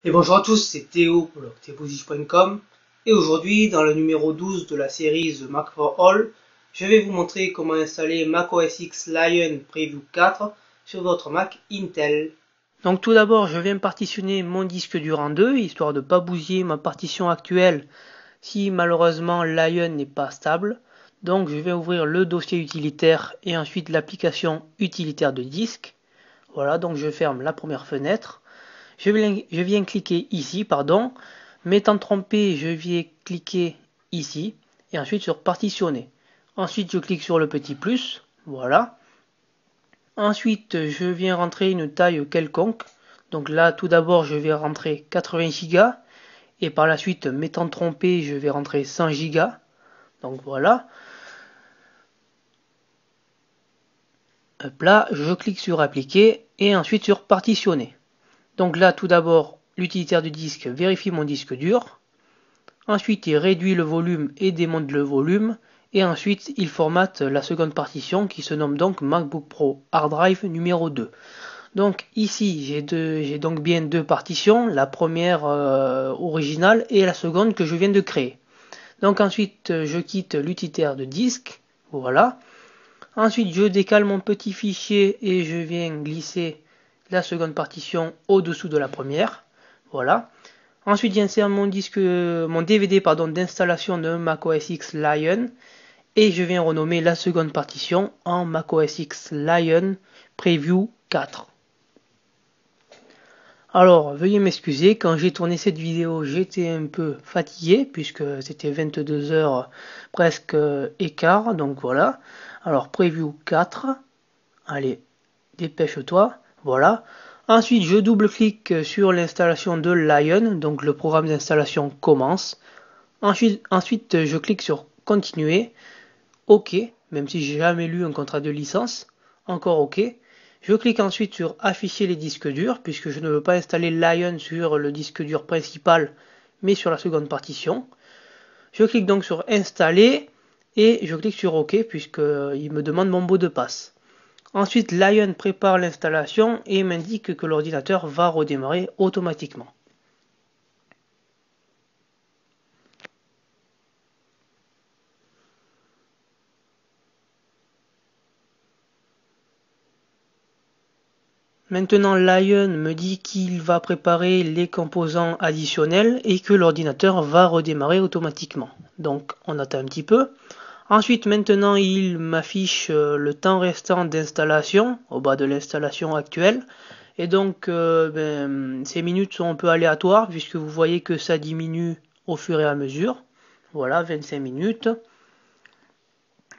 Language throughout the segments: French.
Et bonjour à tous, c'est Théo pour le théopositif.com et aujourd'hui dans le numéro 12 de la série The Mac for All, je vais vous montrer comment installer macOS X Lion Preview 4 sur votre Mac Intel. Donc tout d'abord je viens partitionner mon disque dur en deux, histoire de ne pas bousiller ma partition actuelle si malheureusement Lion n'est pas stable. Donc je vais ouvrir le dossier utilitaire et ensuite l'application utilitaire de disque. Voilà, donc je ferme la première fenêtre. Je viens cliquer ici, m'étant trompé, je viens cliquer ici, et ensuite sur partitionner. Ensuite, je clique sur le petit plus, voilà. Ensuite, je viens rentrer une taille quelconque. Donc là, tout d'abord, je vais rentrer 80 Go, et par la suite, m'étant trompé, je vais rentrer 100 Go. Donc voilà. Hop là, je clique sur appliquer, et ensuite sur partitionner. Donc là, tout d'abord, l'utilitaire du disque vérifie mon disque dur. Ensuite, il réduit le volume et démonte le volume. Et ensuite, il formate la seconde partition qui se nomme donc MacBook Pro Hard Drive numéro 2. Donc ici, j'ai donc bien deux partitions. La première originale et la seconde que je viens de créer. Donc ensuite, je quitte l'utilitaire de disque. Voilà. Ensuite, je décale mon petit fichier et je viens glisser la seconde partition au-dessous de la première. Voilà. Ensuite, j'insère mon DVD d'installation de macOS X Lion et je viens renommer la seconde partition en macOS X Lion Preview 4. Alors, veuillez m'excuser, quand j'ai tourné cette vidéo, j'étais un peu fatigué puisque c'était 22 heures presque et quart, donc voilà. Alors, Preview 4, allez, dépêche-toi, voilà. Ensuite, je double-clique sur l'installation de Lion, donc le programme d'installation commence. Ensuite, je clique sur Continuer, OK, même si j'ai jamais lu un contrat de licence, encore OK. Je clique ensuite sur Afficher les disques durs, puisque je ne veux pas installer Lion sur le disque dur principal, mais sur la seconde partition. Je clique donc sur Installer, et je clique sur OK, puisqu'il me demande mon mot de passe. Ensuite, Lion prépare l'installation et m'indique que l'ordinateur va redémarrer automatiquement. Maintenant, Lion me dit qu'il va préparer les composants additionnels et que l'ordinateur va redémarrer automatiquement. Donc, on attend un petit peu. Ensuite, maintenant, il m'affiche le temps restant d'installation au bas de l'installation actuelle. Et donc, ces minutes sont un peu aléatoires puisque vous voyez que ça diminue au fur et à mesure. Voilà, 25 minutes,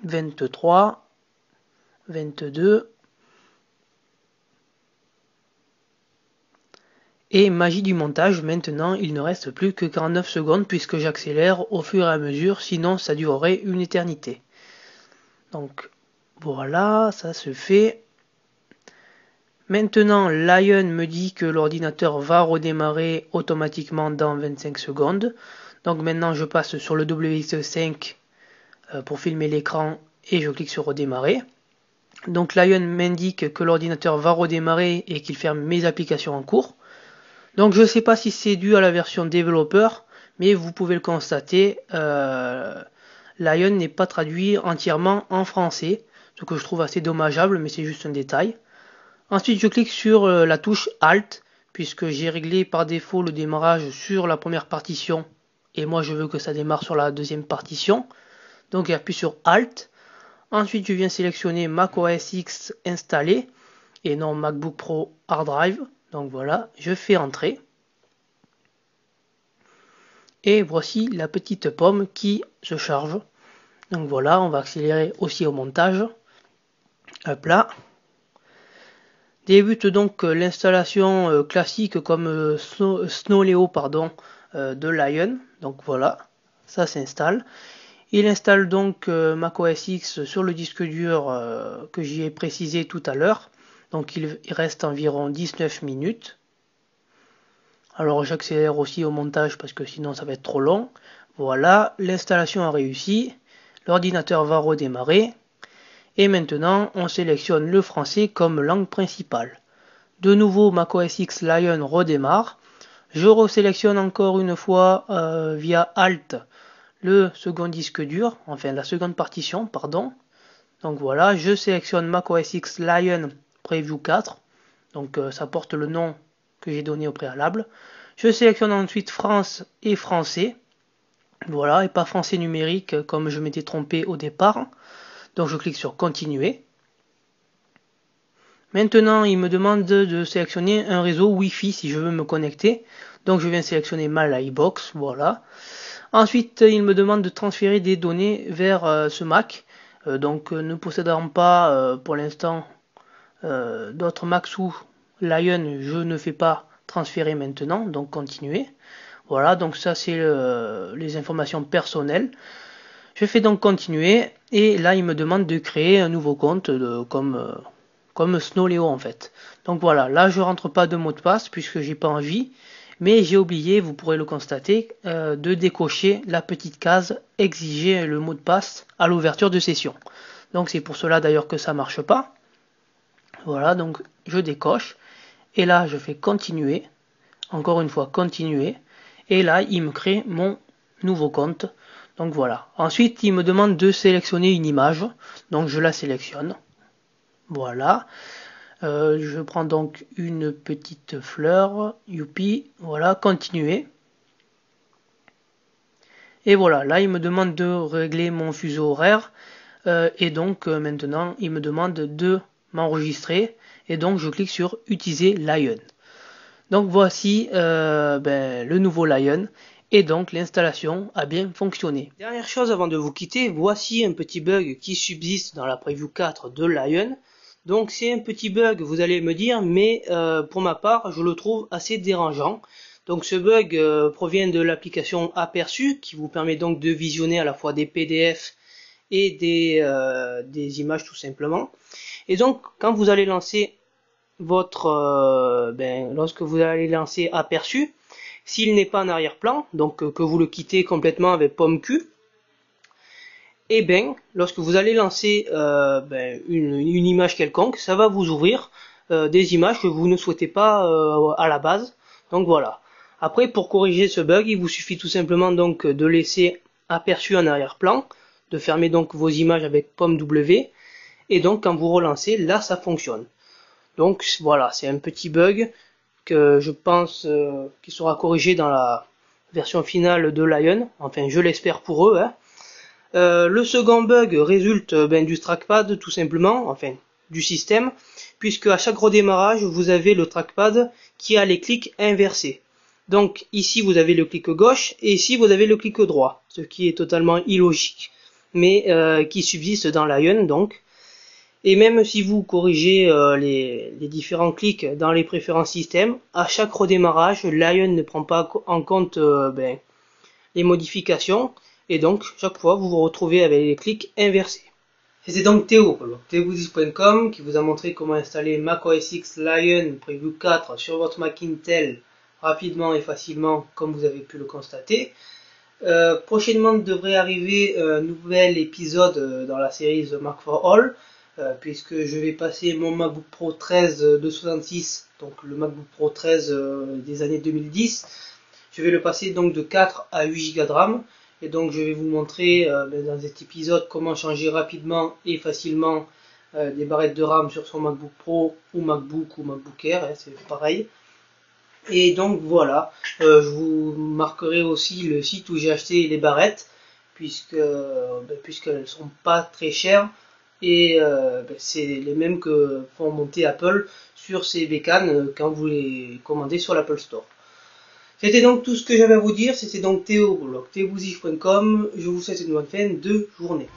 23, 22. Et magie du montage, maintenant, il ne reste plus que 49 secondes puisque j'accélère au fur et à mesure, sinon ça durerait une éternité. Donc, voilà, ça se fait. Maintenant, Lion me dit que l'ordinateur va redémarrer automatiquement dans 25 secondes. Donc maintenant, je passe sur le WX5 pour filmer l'écran et je clique sur redémarrer. Donc Lion m'indique que l'ordinateur va redémarrer et qu'il ferme mes applications en cours. Donc je ne sais pas si c'est dû à la version développeur, mais vous pouvez le constater, Lion n'est pas traduit entièrement en français, ce que je trouve assez dommageable, mais c'est juste un détail. Ensuite, je clique sur la touche Alt, puisque j'ai réglé par défaut le démarrage sur la première partition, et moi je veux que ça démarre sur la deuxième partition. Donc j'appuie sur Alt. Ensuite, je viens sélectionner macOS X installé, et non MacBook Pro Hard Drive. Donc voilà, je fais entrer. Et voici la petite pomme qui se charge. Donc voilà, on va accélérer aussi au montage. Hop là. Débute donc l'installation classique comme Snowleo de Lion. Donc voilà, ça s'installe. Il installe donc macOS X sur le disque dur que j'y ai précisé tout à l'heure. Donc il reste environ 19 minutes. Alors j'accélère aussi au montage parce que sinon ça va être trop long. Voilà, l'installation a réussi. L'ordinateur va redémarrer. Et maintenant, on sélectionne le français comme langue principale. De nouveau, macOS X Lion redémarre. Je resélectionne encore une fois via Alt le second disque dur, enfin la seconde partition, pardon. Donc voilà, je sélectionne macOS X Lion Preview 4, donc ça porte le nom que j'ai donné au préalable. Je sélectionne ensuite France et français, voilà, et pas français numérique comme je m'étais trompé au départ. Donc je clique sur continuer. Maintenant, il me demande de sélectionner un réseau Wi-Fi si je veux me connecter. Donc je viens sélectionner ma Livebox, voilà. Ensuite, il me demande de transférer des données vers ce Mac. Donc ne possédant pas pour l'instant d'autres Macs sous Lion, je ne fais pas transférer maintenant, donc continuer. Voilà, donc ça c'est les informations personnelles. Je fais donc continuer et là il me demande de créer un nouveau compte comme Snowleo en fait. Donc voilà, là je rentre pas de mot de passe puisque j'ai pas envie, mais j'ai oublié, vous pourrez le constater, de décocher la petite case exiger le mot de passe à l'ouverture de session. Donc c'est pour cela d'ailleurs que ça marche pas. Voilà, donc je décoche et là je fais continuer, encore une fois continuer, et là il me crée mon nouveau compte. Donc voilà. Ensuite il me demande de sélectionner une image, donc je la sélectionne. Voilà. Je prends donc une petite fleur, youpi, voilà, continuer. Et voilà, là il me demande de régler mon fuseau horaire, et donc maintenant il me demande de m'enregistrer, et donc je clique sur utiliser Lion. Donc voici le nouveau Lion, et donc l'installation a bien fonctionné. Dernière chose avant de vous quitter, voici un petit bug qui subsiste dans la preview 4 de Lion. Donc c'est un petit bug, vous allez me dire, mais pour ma part, je le trouve assez dérangeant. Donc ce bug provient de l'application Aperçu, qui vous permet donc de visionner à la fois des PDF et des images tout simplement. Et donc quand vous allez lancer lorsque vous allez lancer Aperçu, s'il n'est pas en arrière-plan, donc que vous le quittez complètement avec Pomme Q, et bien, lorsque vous allez lancer une image quelconque, ça va vous ouvrir des images que vous ne souhaitez pas à la base. Donc voilà. Après, pour corriger ce bug, il vous suffit tout simplement donc de laisser Aperçu en arrière-plan, de fermer donc vos images avec Pomme W, et donc quand vous relancez, là ça fonctionne. Donc voilà, c'est un petit bug que je pense qui sera corrigé dans la version finale de Lion. Enfin, je l'espère pour eux, hein. Le second bug résulte du trackpad tout simplement, enfin du système, puisque à chaque redémarrage vous avez le trackpad qui a les clics inversés. Donc ici vous avez le clic gauche et ici vous avez le clic droit, ce qui est totalement illogique, mais qui subsiste dans Lion donc. Et même si vous corrigez les différents clics dans les préférences système, à chaque redémarrage, Lion ne prend pas en compte les modifications. Et donc, chaque fois, vous vous retrouvez avec les clics inversés. Et c'est donc Théo, théo-10.com, qui vous a montré comment installer macOS X Lion Preview 4 sur votre Mac Intel rapidement et facilement, comme vous avez pu le constater. Prochainement devrait arriver un nouvel épisode dans la série The Mac for All, puisque je vais passer mon MacBook Pro 13 de 66, donc le MacBook Pro 13 des années 2010. Je vais le passer donc de 4 à 8 Go de RAM. Et donc je vais vous montrer dans cet épisode comment changer rapidement et facilement des barrettes de RAM sur son MacBook Pro ou MacBook ou MacBook Air, hein, c'est pareil. Et donc voilà, je vous marquerai aussi le site où j'ai acheté les barrettes, puisqu'elles sont pas très chères et c'est les mêmes que font monter Apple sur ses bécanes quand vous les commandez sur l'Apple Store. C'était donc tout ce que j'avais à vous dire, c'était donc Théo, blog théo-10.com, je vous souhaite une bonne fin de journée.